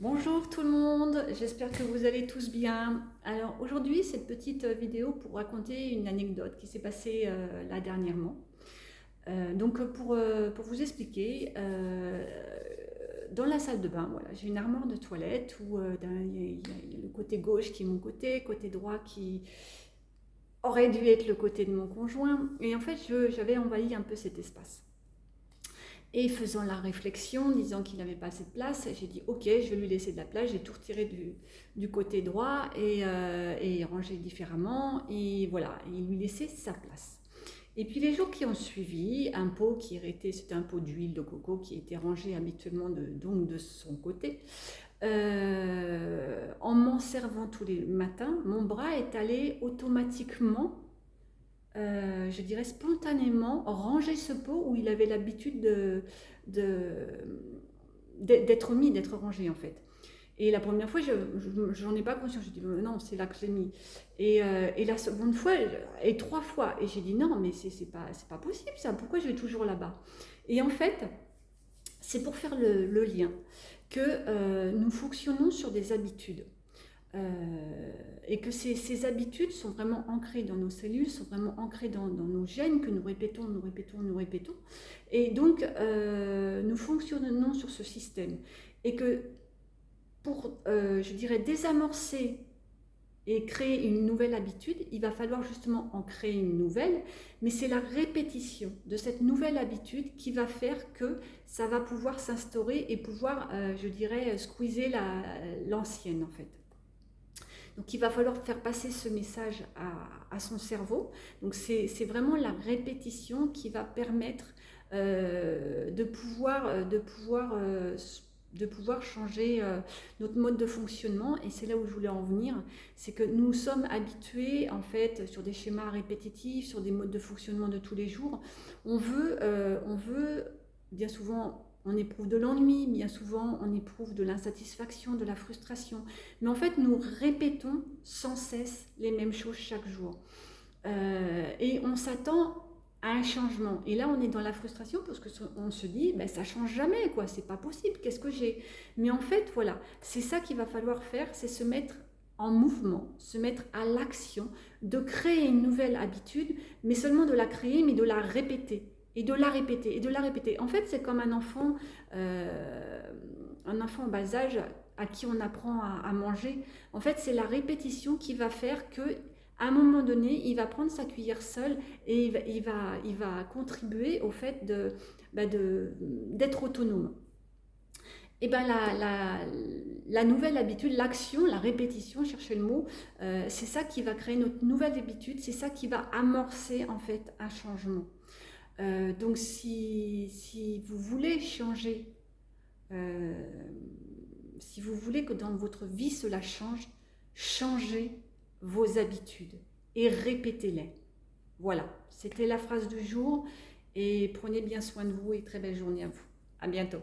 Bonjour tout le monde, j'espère que vous allez tous bien. Alors aujourd'hui, cette petite vidéo pour raconter une anecdote qui s'est passée là dernièrement. Pour vous expliquer, dans la salle de bain, voilà, j'ai une armoire de toilette où il y a le côté gauche qui est mon côté droit qui aurait dû être le côté de mon conjoint. Et en fait, j'avais envahi un peu cet espace. Et faisant la réflexion, disant qu'il n'avait pas assez de place, j'ai dit ok, je vais lui laisser de la place, j'ai tout retiré du côté droit et rangé différemment, et voilà, et lui laisser sa place. Et puis les jours qui ont suivi, un pot qui était, c'était un pot d'huile de coco qui était rangé habituellement donc de son côté. En m'en servant tous les matins, mon bras est allé automatiquement, je dirais spontanément, ranger ce pot où il avait l'habitude d'être mis, d'être rangé en fait. Et la première fois, je n'en ai pas conscience. Je dis non, c'est là que je l'ai mis. Et la seconde fois, et trois fois. Et j'ai dit non, mais c'est pas possible ça. Pourquoi je vais toujours là-bas? Et en fait, c'est pour faire le lien que nous fonctionnons sur des habitudes. Et que ces habitudes sont vraiment ancrées dans nos cellules, sont vraiment ancrées dans nos gènes que nous répétons, nous répétons, nous répétons. Et donc, nous fonctionnons sur ce système. Et que pour, je dirais, désamorcer et créer une nouvelle habitude, il va falloir justement en créer une nouvelle, mais c'est la répétition de cette nouvelle habitude qui va faire que ça va pouvoir s'instaurer et pouvoir, je dirais, squeezer l'ancienne en fait. Donc il va falloir faire passer ce message à son cerveau. Donc c'est vraiment la répétition qui va permettre de pouvoir changer notre mode de fonctionnement. Et c'est là où je voulais en venir, c'est que nous sommes habitués en fait sur des schémas répétitifs, sur des modes de fonctionnement de tous les jours. On veut bien souvent, on éprouve de l'ennui, bien souvent on éprouve de l'insatisfaction, de la frustration. Mais en fait, nous répétons sans cesse les mêmes choses chaque jour. Et on s'attend à un changement. Et là, on est dans la frustration parce qu'on se dit, ben, ça change jamais, quoi. C'est pas possible. Qu'est-ce que j'ai? Mais en fait, voilà, c'est ça qu'il va falloir faire, c'est se mettre en mouvement, se mettre à l'action, de créer une nouvelle habitude, mais seulement de la créer, mais de la répéter. Et de la répéter, et de la répéter. En fait, c'est comme un enfant en bas âge à qui on apprend à manger. En fait, c'est la répétition qui va faire que à un moment donné, il va prendre sa cuillère seul et il va contribuer au fait d'être autonome. Et ben la nouvelle habitude, l'action, la répétition, cherchez le mot, c'est ça qui va créer notre nouvelle habitude, c'est ça qui va amorcer en fait un changement. Donc si vous voulez changer, euh, si vous voulez que dans votre vie cela change, changez vos habitudes et répétez-les. Voilà, c'était la phrase du jour et prenez bien soin de vous et très belle journée à vous. À bientôt.